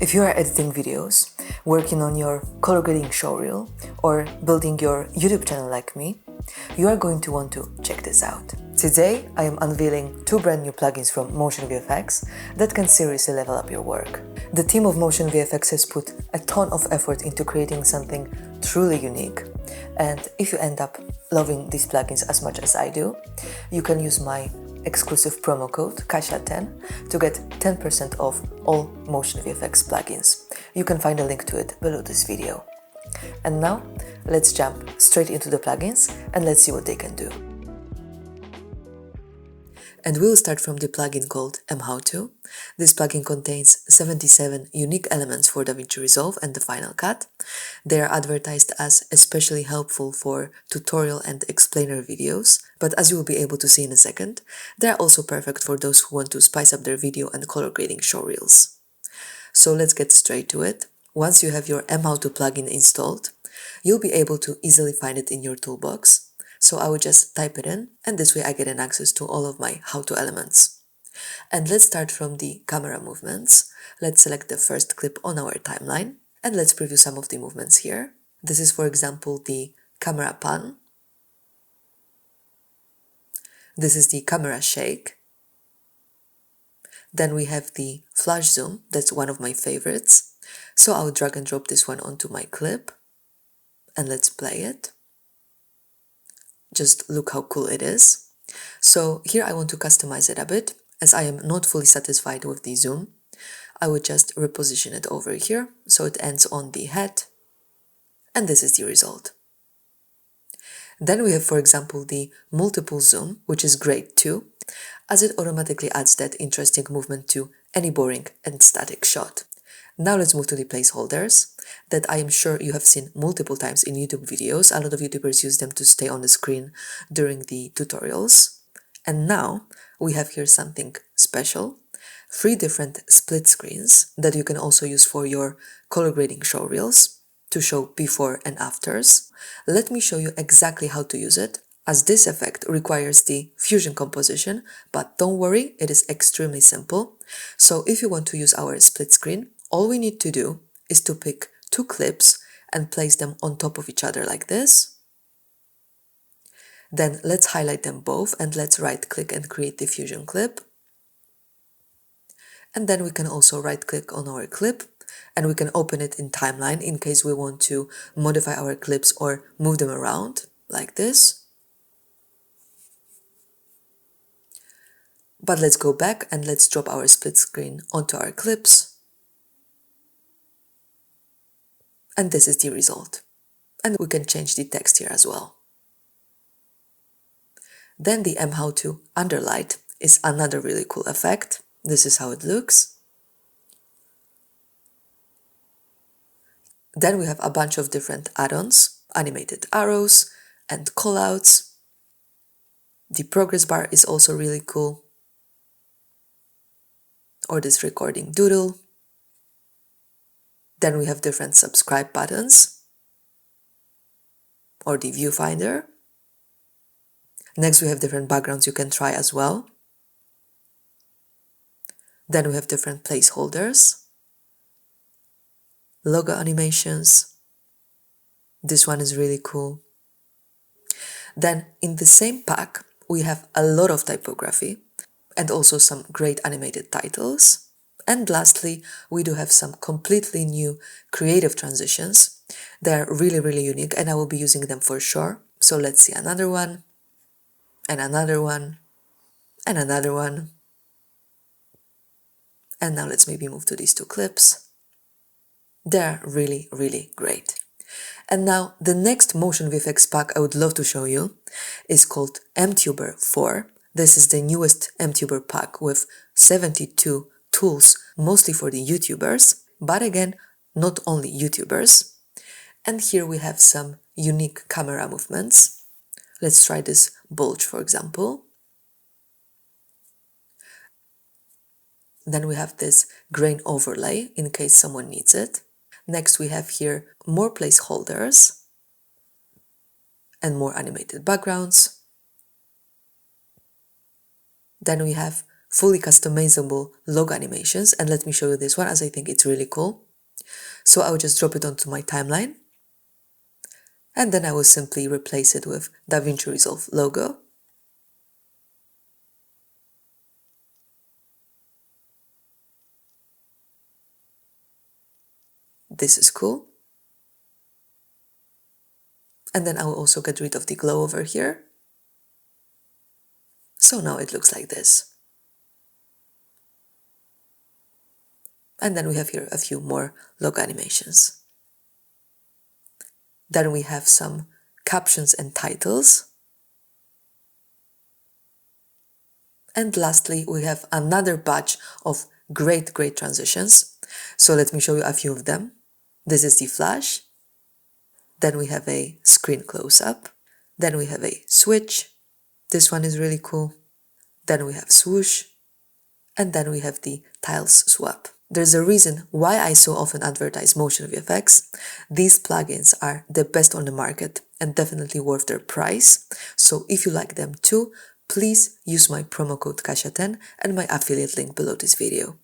If you are editing videos, working on your color grading showreel, or building your YouTube channel like me, you are going to want to check this out. Today, I am unveiling two brand new plugins from Motion VFX that can seriously level up your work. The team of Motion VFX has put a ton of effort into creating something truly unique, and if you end up loving these plugins as much as I do, you can use my exclusive promo code KASHA10 to get 10% off all Motion VFX plugins. You can find a link to it below this video. And now, let's jump straight into the plugins and let's see what they can do. And we'll start from the plugin called MHowto. This plugin contains 77 unique elements for DaVinci Resolve and the Final Cut. They are advertised as especially helpful for tutorial and explainer videos, but as you will be able to see in a second, they are also perfect for those who want to spice up their video and color grading showreels. So let's get straight to it. Once you have your MHowto plugin installed, you'll be able to easily find it in your toolbox. So I would just type it in, and this way I get an access to all of my how-to elements. And let's start from the camera movements. Let's select the first clip on our timeline, and let's preview some of the movements here. This is, for example, the camera pan. This is the camera shake. Then we have the flash zoom, that's one of my favorites. So I'll drag and drop this one onto my clip, and let's play it. Just look how cool it is. So here I want to customize it a bit, as I am not fully satisfied with the zoom. I would just reposition it over here, so it ends on the head, and this is the result. Then we have, for example, the multiple zoom, which is great too, as it automatically adds that interesting movement to any boring and static shot. Now let's move to the placeholders that I am sure you have seen multiple times in YouTube videos. A lot of YouTubers use them to stay on the screen during the tutorials. And now we have here something special. 3 different split screens that you can also use for your color grading showreels to show before and afters. Let me show you exactly how to use it, as this effect requires the fusion composition, but don't worry, it is extremely simple. So if you want to use our split screen, all we need to do is to pick 2 clips and place them on top of each other like this. Then let's highlight them both and let's right-click and create the fusion clip. And then we can also right-click on our clip and we can open it in timeline in case we want to modify our clips or move them around like this. But let's go back and let's drop our split screen onto our clips. And this is the result. And we can change the text here as well. Then the MHowto underlight is another really cool effect. This is how it looks. Then we have a bunch of different add-ons, animated arrows and callouts. The progress bar is also really cool. Or this recording doodle. Then we have different subscribe buttons, or the viewfinder. Next we have different backgrounds you can try as well. Then we have different placeholders, logo animations. This one is really cool. Then in the same pack we have a lot of typography and also some great animated titles. And lastly, we do have some completely new creative transitions. They're really, really unique and I will be using them for sure. So let's see another one, and another one, and another one. And now let's maybe move to these 2 clips. They're really, really great. And now the next Motion VFX pack I would love to show you is called Mtuber 4. This is the newest Mtuber pack with 72 tools, mostly for the YouTubers, but again, not only YouTubers. And here we have some unique camera movements. Let's try this bulge, for example. Then we have this grain overlay in case someone needs it. Next we have here more placeholders and more animated backgrounds. Then we have fully customizable logo animations, and let me show you this one as I think it's really cool. So I will just drop it onto my timeline, and then I will simply replace it with DaVinci Resolve logo. This is cool. And then I will also get rid of the glow over here. So now it looks like this. And then we have here a few more logo animations. Then we have some captions and titles. And lastly, we have another batch of great transitions. So let me show you a few of them. This is the flash. Then we have a screen close-up. Then we have a switch. This one is really cool. Then we have swoosh. And then we have the tiles swap. There's a reason why I so often advertise motion VFX. These plugins are the best on the market and definitely worth their price. So if you like them too, please use my promo code KASIA10 and my affiliate link below this video.